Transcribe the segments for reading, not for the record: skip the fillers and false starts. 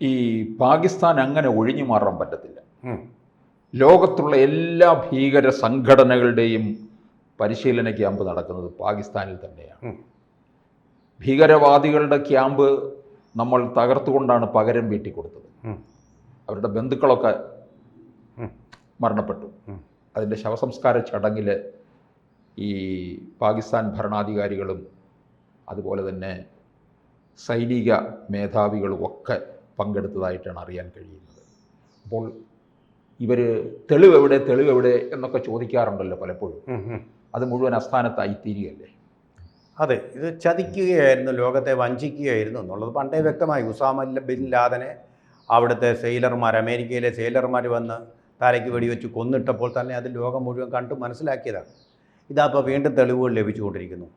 ഈ പാകിസ്ഥാൻ അങ്ങനെ ഒഴിഞ്ഞു മാറാൻ പറ്റത്തില്ല. ലോകത്തുള്ള എല്ലാ ഭീകര സംഘടനകളുടെയും പരിശീലന ക്യാമ്പ് നടക്കുന്നത് പാകിസ്ഥാനിൽ തന്നെയാണ്. ഭീകരവാദികളുടെ ക്യാമ്പ് നമ്മൾ തകർത്തുകൊണ്ടാണ് പകരം വീട്ടിക്കൊടുത്തത്. അവരുടെ ബന്ധുക്കളൊക്കെ മരണപ്പെട്ടു. അതിൻ്റെ ശവസംസ്കാര ചടങ്ങിൽ ഈ പാകിസ്ഥാൻ ഭരണാധികാരികളും അതുപോലെ തന്നെ സൈനിക മേധാവികളും ഒക്കെ പങ്കെടുത്തതായിട്ടാണ് അറിയാൻ കഴിയുന്നത്. അപ്പോൾ ഇവർ തെളിവെവിടെ എന്നൊക്കെ ചോദിക്കാറുണ്ടല്ലോ പലപ്പോഴും. അത് മുഴുവൻ അസ്ഥാനത്തായിത്തീരുകയല്ലേ? അതെ, ഇത് ചതിക്കുകയായിരുന്നു, ലോകത്തെ വഞ്ചിക്കുകയായിരുന്നു എന്നുള്ളത് പണ്ടേ വ്യക്തമായി. ഉസാമ ബിൻ ലാദനെ അവിടുത്തെ സെയിലർമാർ, അമേരിക്കയിലെ സെയിലർമാർ വന്ന് തലയ്ക്ക് വെടിവെച്ച് കൊന്നിട്ടപ്പോൾ തന്നെ അത് ലോകം മുഴുവൻ കണ്ടു മനസ്സിലാക്കിയതാണ്. ഇതപ്പോൾ വീണ്ടും തെളിവുകൾ ലഭിച്ചുകൊണ്ടിരിക്കുന്നു.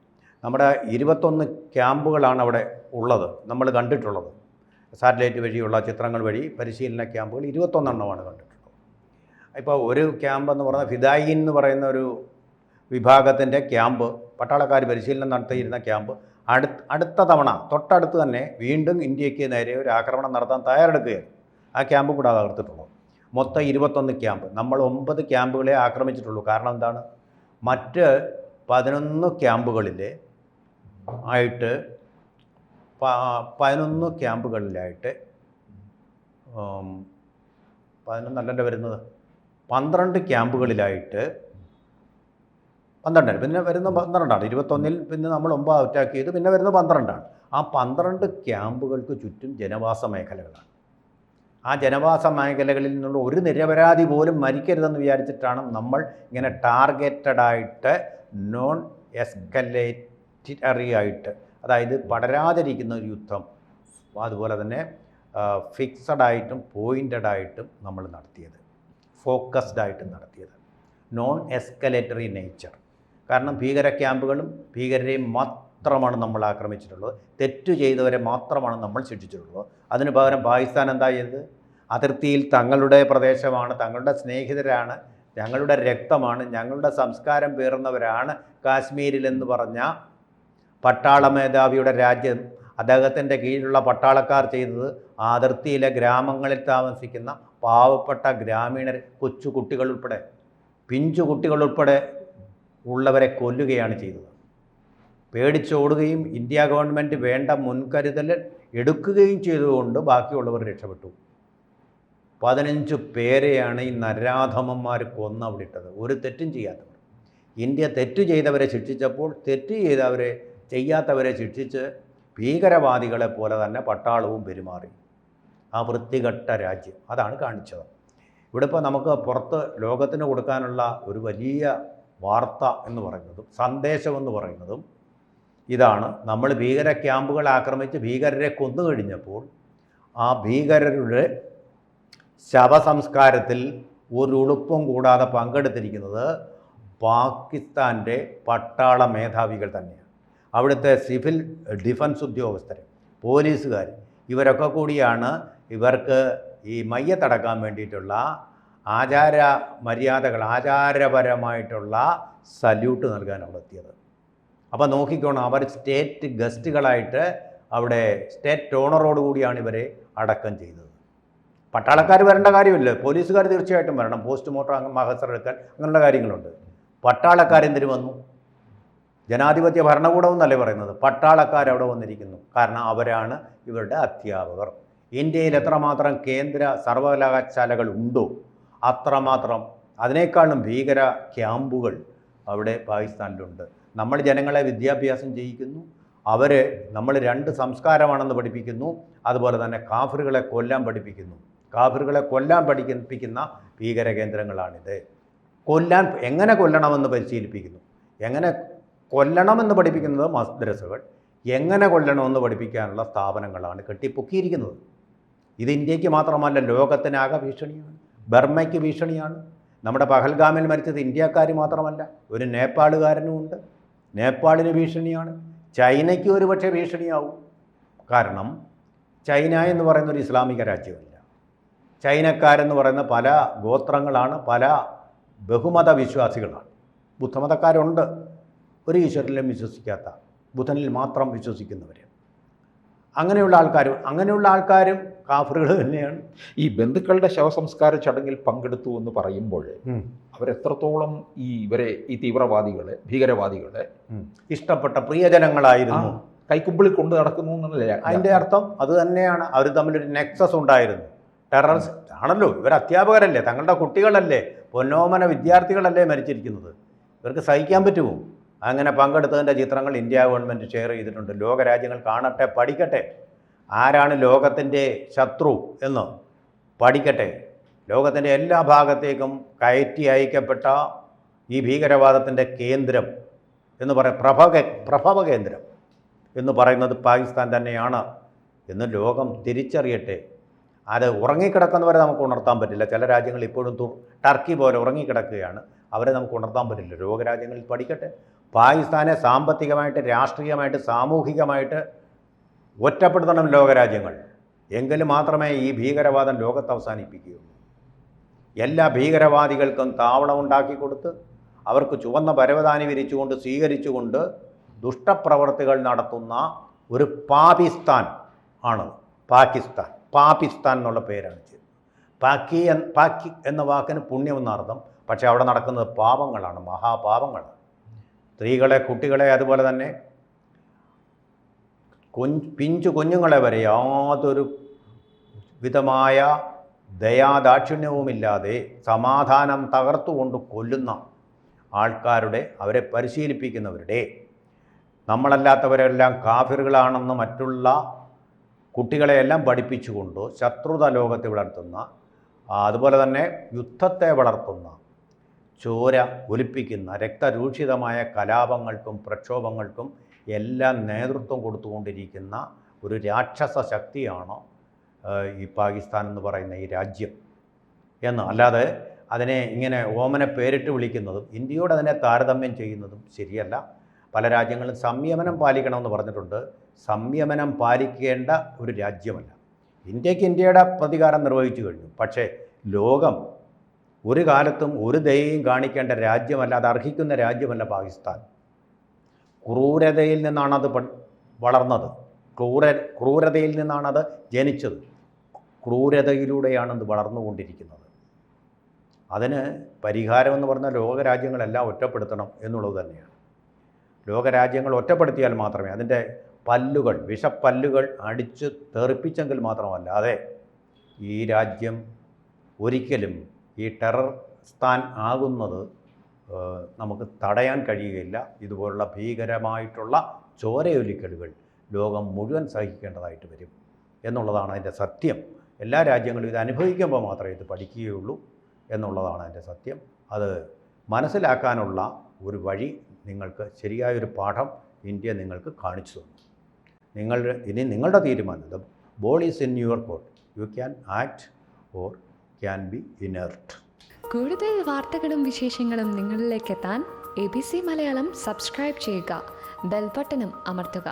നമ്മുടെ 21 ക്യാമ്പുകളാണ് അവിടെ ഉള്ളത്, നമ്മൾ കണ്ടിട്ടുള്ളത്. സാറ്റലൈറ്റ് വഴിയുള്ള ചിത്രങ്ങൾ വഴി പരിശീലന ക്യാമ്പുകൾ 21 കണ്ടിട്ടുള്ളത്. ഇപ്പോൾ ഒരു ക്യാമ്പെന്ന് പറഞ്ഞാൽ ഫിദായിൻ എന്ന് പറയുന്ന ഒരു വിഭാഗത്തിൻ്റെ ക്യാമ്പ്, പട്ടാളക്കാർ പരിശീലനം നടത്തിയിരുന്ന ക്യാമ്പ് അടുത്ത തവണ തൊട്ടടുത്ത് തന്നെ വീണ്ടും ഇന്ത്യക്ക് നേരെ ഒരു ആക്രമണം നടത്താൻ തയ്യാറെടുക്കുകയാണ്. ആ ക്യാമ്പ് കൂടെ തകർത്തിട്ടുള്ളൂ. മൊത്തം 21 ക്യാമ്പ്. നമ്മൾ 9 ക്യാമ്പുകളെ ആക്രമിച്ചിട്ടുള്ളൂ. കാരണം എന്താണ്? മറ്റ് 11 ക്യാമ്പുകളിൽ ആയിട്ട് 11 ക്യാമ്പുകളിലായിട്ട് 11 വരുന്നത് 12 ക്യാമ്പുകളിലായിട്ട് 12, പിന്നെ വരുന്ന 12ആണ്. 21-ൽ പിന്നെ നമ്മൾ 9 അറ്റാക്ക് ചെയ്ത് പിന്നെ വരുന്ന 12ആണ്. ആ 12 ക്യാമ്പുകൾക്ക് ചുറ്റും ജനവാസ മേഖലകളാണ്. ആ ജനവാസ മേഖലകളിൽ നിന്നുള്ള ഒരു നിരപരാധി പോലും മരിക്കരുതെന്ന് വിചാരിച്ചിട്ടാണ് നമ്മൾ ഇങ്ങനെ ടാർഗറ്റഡായിട്ട് നോൺ എസ്കലേറ്ററി ആയിട്ട്, അതായത് പടരാതിരിക്കുന്ന ഒരു യുദ്ധം, അതുപോലെ തന്നെ ഫിക്സഡായിട്ടും പോയിൻ്റഡായിട്ടും നമ്മൾ നടത്തിയത്, ഫോക്കസ്ഡായിട്ടും നടത്തിയത്. Non escalatory nature. കാരണം ഭീകര ക്യാമ്പുകളും ഭീകരരെയും മാത്രമാണ് നമ്മൾ ആക്രമിച്ചിട്ടുള്ളത്. തെറ്റു ചെയ്തവരെ മാത്രമാണ് നമ്മൾ ശിക്ഷിച്ചിട്ടുള്ളത്. അതിന് പകരം പാകിസ്ഥാൻ എന്താ ചെയ്തത്? അതിർത്തിയിൽ തങ്ങളുടെ പ്രദേശമാണ്, തങ്ങളുടെ സ്നേഹിതരാണ്, ഞങ്ങളുടെ രക്തമാണ്, ഞങ്ങളുടെ സംസ്കാരം പേറുന്നവരാണ് കാശ്മീരിലെന്ന് പറഞ്ഞ പട്ടാള മേധാവിയുടെ രാജ്യം, അദ്ദേഹത്തിൻ്റെ കീഴിലുള്ള പട്ടാളക്കാർ ചെയ്തത് അതിർത്തിയിലെ ഗ്രാമങ്ങളിൽ താമസിക്കുന്ന പാവപ്പെട്ട ഗ്രാമീണർ, കൊച്ചു കുട്ടികളുൾപ്പെടെ, പിഞ്ചു കുട്ടികളുൾപ്പെടെ ഉള്ളവരെ കൊല്ലുകയാണ് ചെയ്തത്. പേടിച്ചോടുകയും ഇന്ത്യ ഗവൺമെൻറ് വേണ്ട മുൻകരുതൽ എടുക്കുകയും ചെയ്തുകൊണ്ട് ബാക്കിയുള്ളവർ രക്ഷപ്പെട്ടു. 15 പേരെയാണ് ഈ നരാധമന്മാർ കൊന്നവിടിട്ടത്, ഒരു തെറ്റും ചെയ്യാത്തവർ. ഇന്ത്യ തെറ്റ് ചെയ്തവരെ ശിക്ഷിച്ചപ്പോൾ തെറ്റ് ചെയ്യാത്തവരെ ശിക്ഷിച്ച് ഭീകരവാദികളെ പോലെ തന്നെ പട്ടാളവും പെരുമാറി. ആ വൃത്തികെട്ട രാജ്യം അതാണ് കാണിച്ചത്. ഇവിടെ ഇപ്പോൾ നമുക്ക് പുറത്ത് ലോകത്തിന് കൊടുക്കാനുള്ള ഒരു വലിയ വാർത്ത എന്ന് പറയുന്നതും സന്ദേശമെന്ന് പറയുന്നതും ഇതാണ്. നമ്മൾ ഭീകര ക്യാമ്പുകൾ ആക്രമിച്ച് ഭീകരരെ കൊന്നു കഴിഞ്ഞപ്പോൾ ആ ഭീകരരുടെ ശവസംസ്കാരത്തിൽ ഒരു ഉളുപ്പും കൂടാതെ പങ്കെടുത്തിരിക്കുന്നത് പാകിസ്ഥാൻ്റെ പട്ടാള മേധാവികൾ തന്നെയാണ്. അവിടുത്തെ സിവിൽ ഡിഫൻസ് ഉദ്യോഗസ്ഥർ, പോലീസുകാർ, ഇവരൊക്കെ കൂടിയാണ് ഇവർക്ക് ഈ മയ്യത്തടക്കാൻ വേണ്ടിയിട്ടുള്ള ആചാരപരമായിട്ടുള്ള സല്യൂട്ട് നൽകാൻ അവിടെ എത്തിയത്. അപ്പോൾ നോക്കിക്കോണം, അവർ സ്റ്റേറ്റ് ഗസ്റ്റുകളായിട്ട് അവിടെ സ്റ്റേറ്റ് ഓണറോടുകൂടിയാണ് ഇവരെ അടക്കം ചെയ്തത്. പട്ടാളക്കാർ വരേണ്ട കാര്യമില്ല, പോലീസുകാർ തീർച്ചയായിട്ടും വരണം, പോസ്റ്റ്മോർട്ടം മഹസർ എടുക്കാൻ, അങ്ങനെയുള്ള കാര്യങ്ങളുണ്ട്. പട്ടാളക്കാരെന്തിനു വന്നു? ജനാധിപത്യ ഭരണകൂടം എന്നല്ലേ പറയുന്നത്. പട്ടാളക്കാരവിടെ വന്നിരിക്കുന്നു. കാരണം അവരാണ് ഇവരുടെ അധ്യാപകർ. ഇന്ത്യയിൽ എത്രമാത്രം കേന്ദ്ര സർവകലാശാലകൾ ഉണ്ടോ അത്രമാത്രം, അതിനേക്കാളും ഭീകര ക്യാമ്പുകൾ അവിടെ പാകിസ്ഥാനിലുണ്ട്. നമ്മൾ ജനങ്ങളെ വിദ്യാഭ്യാസം ചെയ്യിക്കുന്നു, നമ്മൾ 2 സംസ്കാരമാണെന്ന് പഠിപ്പിക്കുന്നു, അതുപോലെ തന്നെ കാഫിറുകളെ കൊല്ലാൻ പഠിപ്പിക്കുന്നു. കാഫിറുകളെ കൊല്ലാൻ പഠിപ്പിക്കുന്ന ഭീകര കേന്ദ്രങ്ങളാണിത്. എങ്ങനെ കൊല്ലണമെന്ന് പരിശീലിപ്പിക്കുന്നു. എങ്ങനെ കൊല്ലണമെന്ന് പഠിപ്പിക്കുന്നത് മദ്രസകൾ, എങ്ങനെ കൊല്ലണമെന്ന് പഠിപ്പിക്കാനുള്ള സ്ഥാപനങ്ങളാണ് കെട്ടിപ്പൊക്കിയിരിക്കുന്നത്. ഇത് ഇന്ത്യക്ക് മാത്രമല്ല, ലോകത്തിനാകെ ഭീഷണിയാണ്, ബർമ്മയ്ക്ക് ഭീഷണിയാണ്. നമ്മുടെ പഹൽഗാമിൽ മരിച്ചത് ഇന്ത്യക്കാർ മാത്രമല്ല, ഒരു നേപ്പാളുകാരനുമുണ്ട്, നേപ്പാളിന് ഭീഷണിയാണ്. ചൈനയ്ക്ക് ഒരുപക്ഷെ ഭീഷണിയാവും. കാരണം ചൈന എന്ന് പറയുന്നൊരു ഇസ്ലാമിക രാജ്യമല്ല. ചൈനക്കാരെന്ന് പറയുന്ന പല ഗോത്രങ്ങളാണ്, പല ബഹുമത വിശ്വാസികളാണ്. ബുദ്ധമതക്കാരുണ്ട്, ഒരു ഈശ്വരനിലും വിശ്വസിക്കാത്ത, ബുധനിൽ മാത്രം വിശ്വസിക്കുന്നവർ. അങ്ങനെയുള്ള ആൾക്കാരും കാഫറുകൾ തന്നെയാണ്. ഈ ബന്ധുക്കളുടെ ശവസംസ്കാര ചടങ്ങിൽ പങ്കെടുത്തു എന്ന് പറയുമ്പോൾ അവരെത്രത്തോളം ഈ തീവ്രവാദികളെ, ഭീകരവാദികളെ ഇഷ്ടപ്പെട്ട പ്രിയജനങ്ങളായിരുന്നു, കൈക്കുമ്പിളിൽ കൊണ്ട് നടക്കുന്നു എന്നല്ലേ അതിൻ്റെ അർത്ഥം? അത് തന്നെയാണ്. അവർ തമ്മിലൊരു നെക്സസ് ഉണ്ടായിരുന്നു. ടെററിസ്റ്റ് ആണല്ലോ ഇവർ, അധ്യാപകരല്ലേ, തങ്ങളുടെ കുട്ടികളല്ലേ, പൊന്നോമന വിദ്യാർത്ഥികളല്ലേ മരിച്ചിരിക്കുന്നത്. ഇവർക്ക് സഹിക്കാൻ പറ്റുമോ? അങ്ങനെ പങ്കെടുത്തതിൻ്റെ ചിത്രങ്ങൾ ഇന്ത്യ ഗവൺമെൻറ് ഷെയർ ചെയ്തിട്ടുണ്ട്. ലോകരാജ്യങ്ങൾ കാണട്ടെ, പഠിക്കട്ടെ. ആരാണ് ലോകത്തിൻ്റെ ശത്രു എന്ന് പഠിക്കട്ടെ. ലോകത്തിൻ്റെ എല്ലാ ഭാഗത്തേക്കും കയറ്റി അയക്കപ്പെട്ട ഈ ഭീകരവാദത്തിൻ്റെ കേന്ദ്രം എന്ന് പ്രഭവ കേന്ദ്രം എന്ന് പറയുന്നത് പാകിസ്ഥാൻ തന്നെയാണ് എന്ന് ലോകം തിരിച്ചറിയട്ടെ. അത് ഉറങ്ങിക്കിടക്കുന്നവരെ നമുക്ക് ഉണർത്താൻ പറ്റില്ല. ചില രാജ്യങ്ങൾ ഇപ്പോഴും ടർക്കി പോലെ ഉറങ്ങിക്കിടക്കുകയാണ്. അവരെ നമുക്ക് ഉണർത്താൻ പറ്റില്ല. ലോകരാജ്യങ്ങളിൽ പഠിക്കട്ടെ. പാകിസ്ഥാനെ സാമ്പത്തികമായിട്ട്, രാഷ്ട്രീയമായിട്ട്, സാമൂഹികമായിട്ട് ഒറ്റപ്പെടുത്തണം ലോകരാജ്യങ്ങൾ. എങ്കിൽ മാത്രമേ ഈ ഭീകരവാദം ലോകത്ത് അവസാനിപ്പിക്കുകയുള്ളൂ. എല്ലാ ഭീകരവാദികൾക്കും താവളം ഉണ്ടാക്കി കൊടുത്ത് അവർക്ക് ചുവന്ന പരവതാനി വിരിച്ചുകൊണ്ട് സ്വീകരിച്ചുകൊണ്ട് ദുഷ്ടപ്രവർത്തികൾ നടത്തുന്ന ഒരു പാകിസ്ഥാൻ ആണ് പാകിസ്ഥാൻ. പാകിസ്ഥാൻ എന്നുള്ള പേരാണ് ചെയ്തത്. പാക്കി എന്ന വാക്കിന് പുണ്യമെന്നർത്ഥം. പക്ഷേ അവിടെ നടക്കുന്നത് പാപങ്ങളാണ്, മഹാപാപങ്ങളാണ്. സ്ത്രീകളെ, കുട്ടികളെ, അതുപോലെ തന്നെ പിഞ്ചു കുഞ്ഞുങ്ങളെ വരെ യാതൊരു വിധമായ ദയാദാക്ഷിണ്യവുമില്ലാതെ സമാധാനം തകർത്തുകൊണ്ട് കൊല്ലുന്ന അവരെ പരിശീലിപ്പിക്കുന്നവരുടെ, നമ്മളല്ലാത്തവരെല്ലാം കാഫിറുകളാണെന്ന് മറ്റുള്ള കുട്ടികളെയെല്ലാം പഠിപ്പിച്ചുകൊണ്ട് ശത്രുത ലോകത്തെ വളർത്തുന്ന, അതുപോലെ തന്നെ യുദ്ധത്തെ വളർത്തുന്ന, ചോര ഒലിപ്പിക്കുന്ന, രക്തരൂക്ഷിതമായ കലാപങ്ങൾക്കും പ്രക്ഷോഭങ്ങൾക്കും എല്ലാം നേതൃത്വം കൊടുത്തുകൊണ്ടിരിക്കുന്ന ഒരു രാക്ഷസ ശക്തിയാണ് ഈ പാകിസ്ഥാൻ എന്ന് പറയുന്ന ഈ രാജ്യം എന്ന്. അല്ലാതെ അതിനെ ഇങ്ങനെ ഓമന പേരിട്ട് വിളിക്കുന്നതും ഇന്ത്യയോട് അതിനെ താരതമ്യം ചെയ്യുന്നതും ശരിയല്ല. പല രാജ്യങ്ങളും സംയമനം പാലിക്കണമെന്ന് പറഞ്ഞിട്ടുണ്ട്. സംയമനം പാലിക്കേണ്ട ഒരു രാജ്യമല്ല. ഇന്ത്യക്ക് ഇന്ത്യയുടെ പ്രതികാരം നിർവഹിച്ചു കഴിഞ്ഞു. പക്ഷേ ലോകം ഒരു കാലത്തും ഒരു ദയയും കാണിക്കേണ്ട രാജ്യമല്ല, അത് അർഹിക്കുന്ന രാജ്യമല്ല പാകിസ്ഥാൻ. ക്രൂരതയിൽ നിന്നാണത് വളർന്നത്, ക്രൂരതയിൽ നിന്നാണത് ജനിച്ചത്, ക്രൂരതയിലൂടെയാണത് വളർന്നുകൊണ്ടിരിക്കുന്നത്. അതിന് പരിഹാരമെന്ന് പറഞ്ഞാൽ ലോകരാജ്യങ്ങളെല്ലാം ഒറ്റപ്പെടുത്തണം എന്നുള്ളത് തന്നെയാണ്. ലോകരാജ്യങ്ങൾ ഒറ്റപ്പെടുത്തിയാൽ മാത്രമേ അതിൻ്റെ പല്ലുകൾ, വിഷപ്പല്ലുകൾ അടിച്ച് തെറിപ്പിച്ചെങ്കിൽ മാത്രമല്ലാതെ ഈ രാജ്യം ഒരിക്കലും ഈ ടെറർ സ്ഥാൻ ആകുന്നത് നമുക്ക് തടയാൻ കഴിയുകയില്ല. ഇതുപോലുള്ള ഭീകരമായിട്ടുള്ള ചോരയൊലിക്കലുകൾ ലോകം മുഴുവൻ സഹിക്കേണ്ടതായിട്ട് വരും എന്നുള്ളതാണ് അതിൻ്റെ സത്യം. എല്ലാ രാജ്യങ്ങളും ഇത് അനുഭവിക്കുമ്പോൾ മാത്രമേ ഇത് പഠിക്കുകയുള്ളൂ എന്നുള്ളതാണ് അതിൻ്റെ സത്യം. അത് മനസ്സിലാക്കാനുള്ള ഒരു വഴി നിങ്ങൾക്ക്, ശരിയായൊരു പാഠം ഇന്ത്യ നിങ്ങൾക്ക് കാണിച്ചു തന്നു. ഇനി നിങ്ങളുടെ തീരുമാനം. The ball is in your court. You can act or can be inert. കൂടുതൽ വാർത്തകളും വിശേഷങ്ങളും നിങ്ങളിലേക്ക് എത്താൻ ABC മലയാളം സബ്സ്ക്രൈബ് ചെയ്യുക, ബെൽ ബട്ടണും അമർത്തുക.